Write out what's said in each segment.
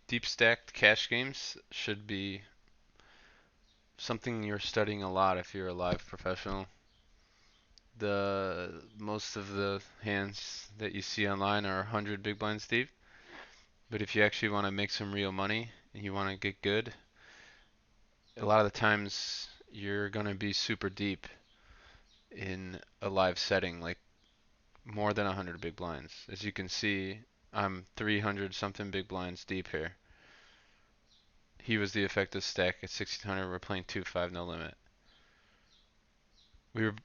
Deep stacked cash games should be something you're studying a lot if you're a live professional. The most of the hands that you see online are 100 big blinds deep, but if you actually want to make some real money and you want to get good, a lot of the times you're going to be super deep in a live setting, like more than 100 big blinds. As you can see, I'm 300 something big blinds deep here. He was the effective stack at 1600. We're playing 2-5 no limit.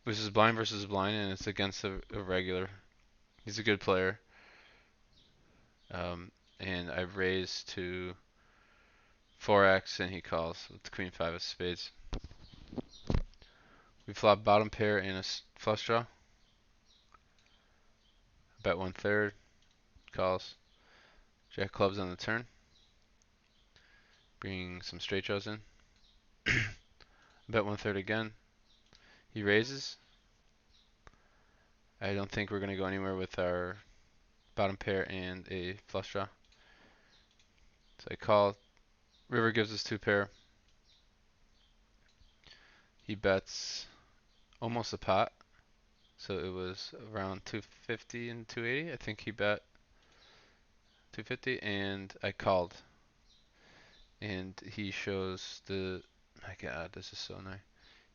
This is blind versus blind, and it's against a regular. He's a good player. Um, and I've raised to 4x, and he calls with the queen five of spades. We flop bottom pair and a flush draw. Bet 1/3, calls. Jack clubs on the turn, bringing some straight draws in. Bet 1/3 again. He raises. I don't think we're going to go anywhere with our bottom pair and a flush draw. So I call. River gives us two pair. He bets almost a pot. So it was around 250 and 280. I think he bet 250 and I called. And he shows my God, this is so nice.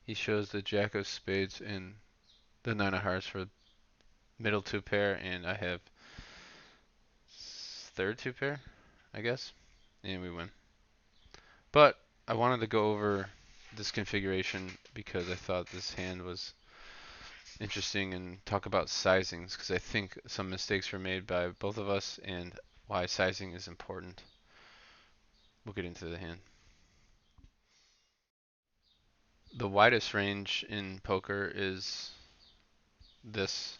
He shows the jack of spades and the nine of hearts for middle two pair, and I have third two pair, I guess, and we win. But I wanted to go over this configuration because I thought this hand was interesting and talk about sizings because I think some mistakes were made by both of us and why sizing is important. We'll get into the hand. The widest range in poker is this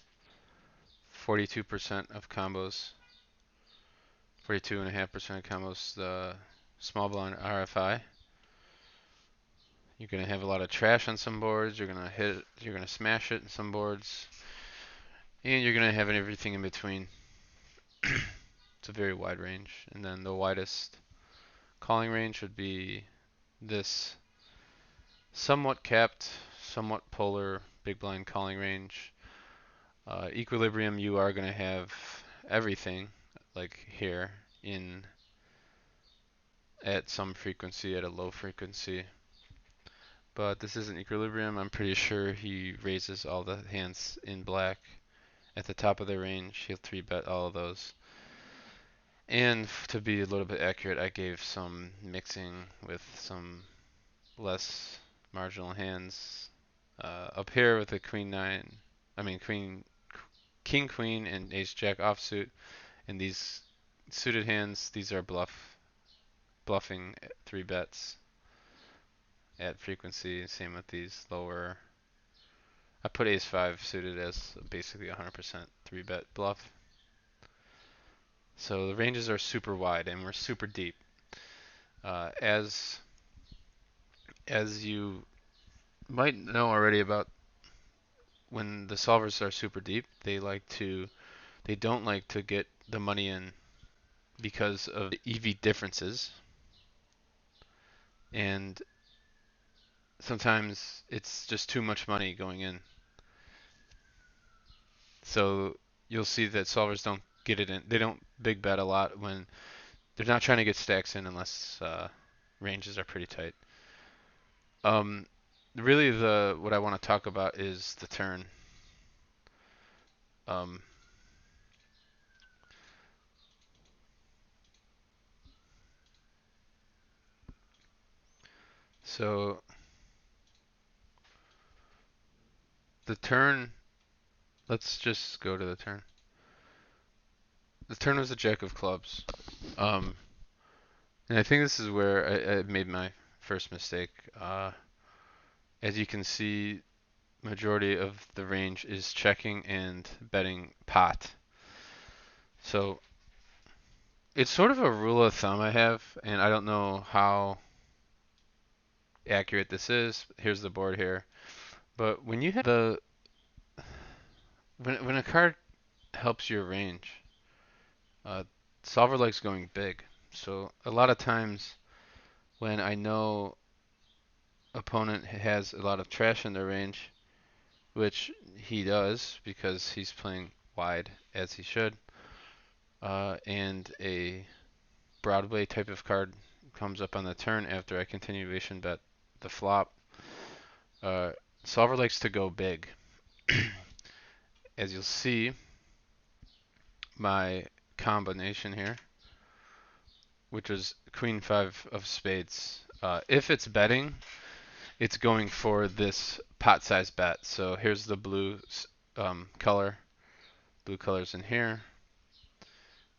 42% of combos, 42.5% of combos, the small blind RFI. You're gonna have a lot of trash on some boards. You're gonna smash it in some boards, and you're gonna have everything in between. It's a very wide range. And then the widest calling range would be this somewhat capped, somewhat polar big blind calling range. Equilibrium, you are gonna have everything like here in at some frequency, at a low frequency. But this isn't equilibrium. I'm pretty sure he raises all the hands in black at the top of the range. He'll 3-bet all of those. And to be a little bit accurate, I gave some mixing with some less marginal hands. Up here with the queen nine, I mean king queen and ace jack offsuit. And these suited hands, these are bluffing 3-bets at frequency. Same with these lower. I put ace five suited as basically 100% 3-bet bluff. So the ranges are super wide and we're super deep. As you might know already about when the solvers are super deep, they don't like to get the money in because of the EV differences, and sometimes it's just too much money going in. So you'll see that solvers don't get it in. They don't big bet a lot when they're not trying to get stacks in unless ranges are pretty tight. Um, really, the what I want to talk about is the turn. Um, so the turn. Let's just go to the turn. The turn was a jack of clubs. Um, and I think this is where I made my first mistake. As you can see, majority of the range is checking and betting pot. So it's sort of a rule of thumb I have, and I don't know how accurate this is. Here's the board here. But when you have when a card helps your range, uh, solver likes going big. So a lot of times when I know opponent has a lot of trash in their range, which he does because he's playing wide as he should, and a Broadway type of card comes up on the turn after I continuation bet the flop, uh, solver likes to go big. As you'll see, my combination here, which is Queen 5 of spades. If it's betting, it's going for this pot size bet. So here's the blue color. Blue color's in here.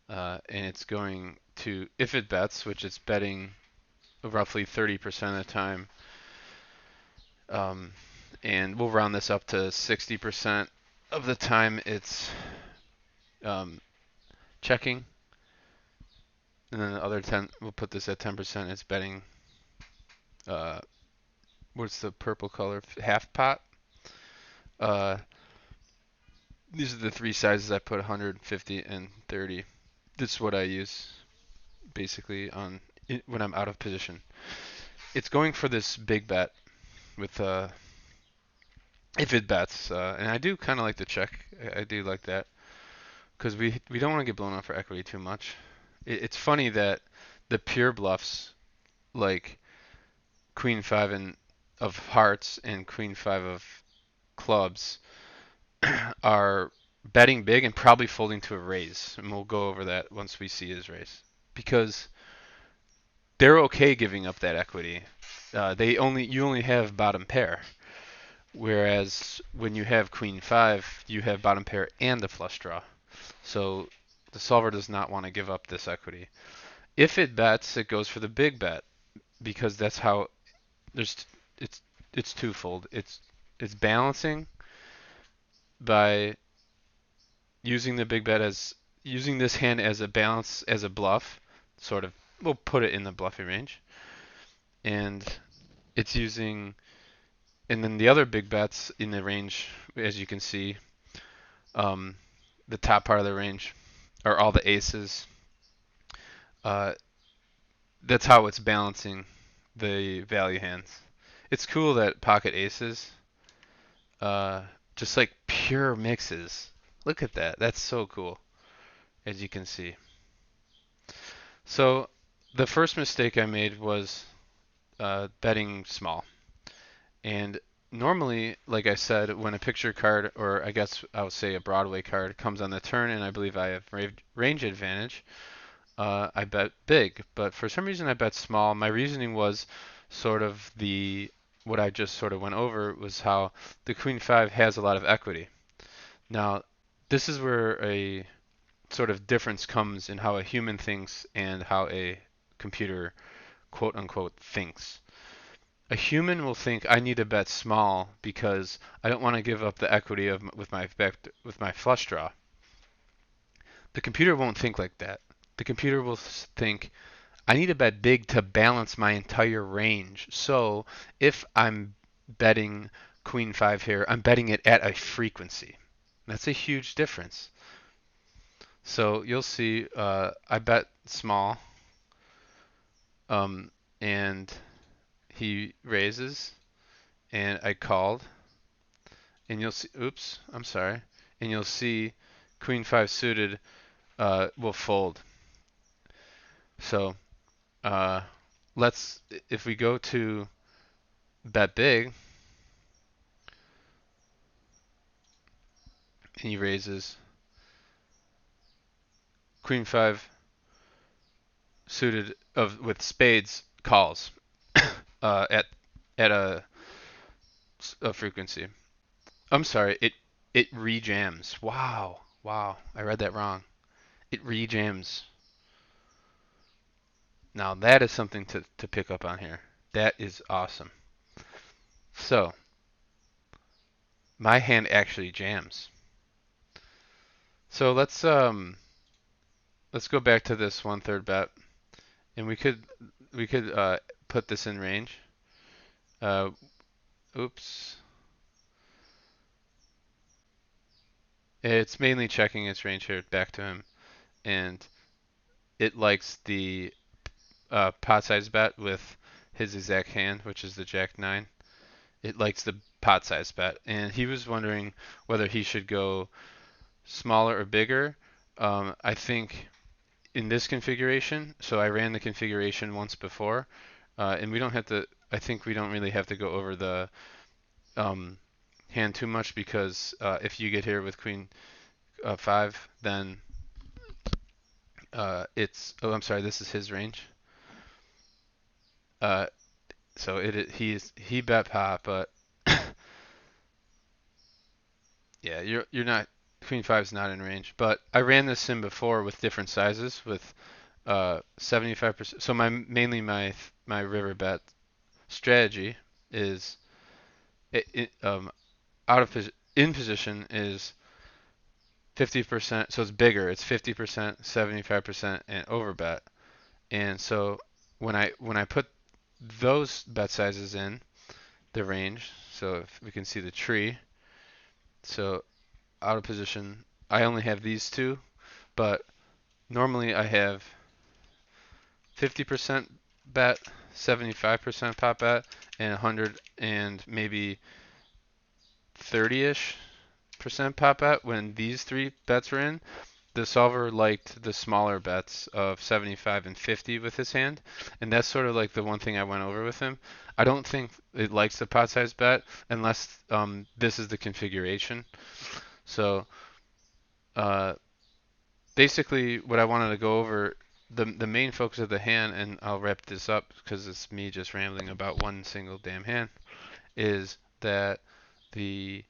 And it's going to, if it bets, which it's betting roughly 30% of the time, and we'll round this up to 60% of the time it's um, checking, and then the other 10, we'll put this at 10%, it's betting, uh, what's the purple color, half pot. These are the three sizes I put, 100, 50, and 30. This is what I use basically when I'm out of position. It's going for this big bet with if it bets, and I do kind of like the check. I do like that because we don't want to get blown up for equity too much. It's funny that the pure bluffs like Queen 5 of hearts and Queen 5 of clubs are betting big and probably folding to a raise, and we'll go over that once we see his raise because they're okay giving up that equity. You only have bottom pair, whereas when you have Queen 5, you have bottom pair and a flush draw. So the solver does not want to give up this equity. If it bets, it goes for the big bet because that's how there's it's it's twofold. It's balancing by using the big bet as using this hand as a balance as a bluff, sort of. We'll put it in the bluffing range, and it's using and then the other big bets in the range, as you can see, um, the top part of the range are all the aces. Uh, that's how it's balancing the value hands. It's cool that pocket aces, uh, just like pure mixes. Look at that. That's so cool, as you can see. So the first mistake I made was betting small. And normally, like I said, when a picture card, or I guess I would say a Broadway card, comes on the turn and I believe I have range advantage, I bet big. But for some reason I bet small. My reasoning was sort of what I just sort of went over was how the Queen 5 has a lot of equity. Now, this is where a sort of difference comes in how a human thinks and how a computer quote unquote thinks. A human will think I need to bet small because I don't want to give up the equity with my flush draw. The computer won't think like that. The computer will think I need to bet big to balance my entire range. So if I'm betting Queen 5 here, I'm betting it at a frequency. That's a huge difference. So you'll see I bet small, um, and he raises, and I called, and you'll see, oops, I'm sorry, and you'll see Queen 5 suited will fold. So uh, if we go to bet big, and he raises, Queen 5 suited with spades calls at a frequency. I'm sorry, it rejams. Wow, wow, I read that wrong. It rejams. Now that is something to pick up on here. That is awesome. So my hand actually jams. So let's go back to this 1/3 bet, and we could put this in range. Uh, oops, it's mainly checking its range here back to him, and it likes the pot size bet with his exact hand, which is the Jack 9. It likes the pot size bet, and he was wondering whether he should go smaller or bigger. I think in this configuration, so I ran the configuration once before, and we don't have to. I think we don't really have to go over the um, hand too much because if you get here with Queen 5, then it's. Oh, I'm sorry. This is his range. Uh, so he bet pot, but yeah, you're not. Queen 5's not in range, but I ran this sim before with different sizes with 75%. So mainly my river bet strategy is out of in position is 50%. So it's bigger. It's 50%, 75%, and over bet. And so when I put those bet sizes in the range, so if we can see the tree, so out of position, I only have these two, but normally I have 50% bet, 75% pot bet, and 100 and maybe 30-ish percent pot bet. When these three bets were in, the solver liked the smaller bets of 75 and 50 with his hand, and that's sort of like the one thing I went over with him. I don't think it likes the pot size bet unless this is the configuration. So uh, basically, what I wanted to go over the main focus of the hand, and I'll wrap this up because it's me just rambling about one single damn hand, is that the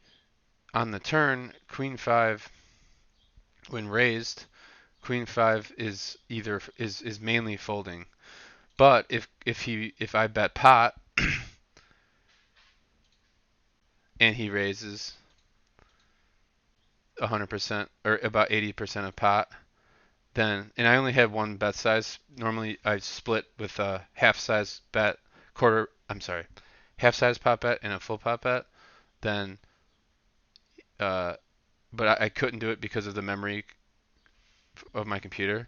on the turn, Queen 5, when raised, Queen 5 is is mainly folding. But if I bet pot and he raises 100% or about 80% of pot, then and I only had one bet size. Normally I split with a half size bet, I'm sorry, half size pot bet and a full pot bet. Then, uh, but I couldn't do it because of the memory of my computer.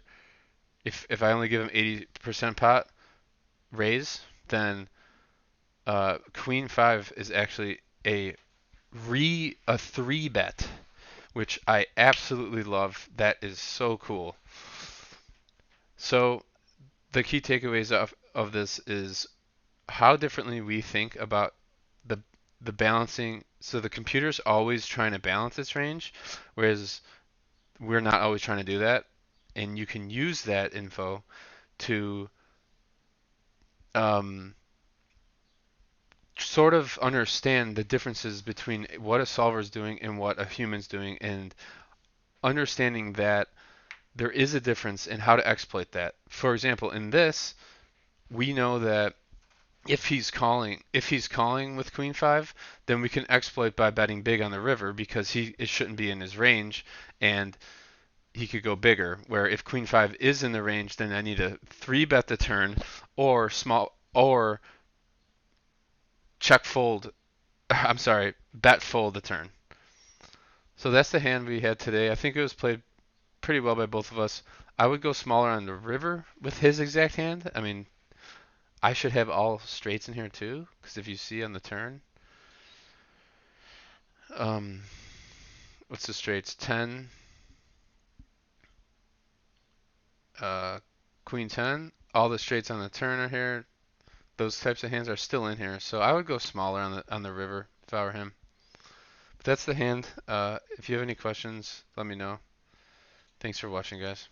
If I only give him 80% pot raise, then Queen 5 is actually a 3 bet, which I absolutely love. That is so cool. So the key takeaways of this is how differently we think about the the balancing. So the computer's always trying to balance its range, whereas we're not always trying to do that. And you can use that info to um, sort of understand the differences between what a solver is doing and what a human's doing, and understanding that there is a difference in how to exploit that. For example, in this, we know that if he's calling with Queen 5, then we can exploit by betting big on the river because it shouldn't be in his range and he could go bigger. Where if Queen 5 is in the range, then I need to 3 bet the turn or check fold. I'm sorry, bet fold the turn. So that's the hand we had today. I think it was played pretty well by both of us. I would go smaller on the river with his exact hand. I mean, I should have all straights in here too, because if you see on the turn, um, what's the straights? 10, uh, Queen 10. All the straights on the turn are here. Those types of hands are still in here, so I would go smaller on the river if I were him. But that's the hand. If you have any questions, let me know. Thanks for watching, guys.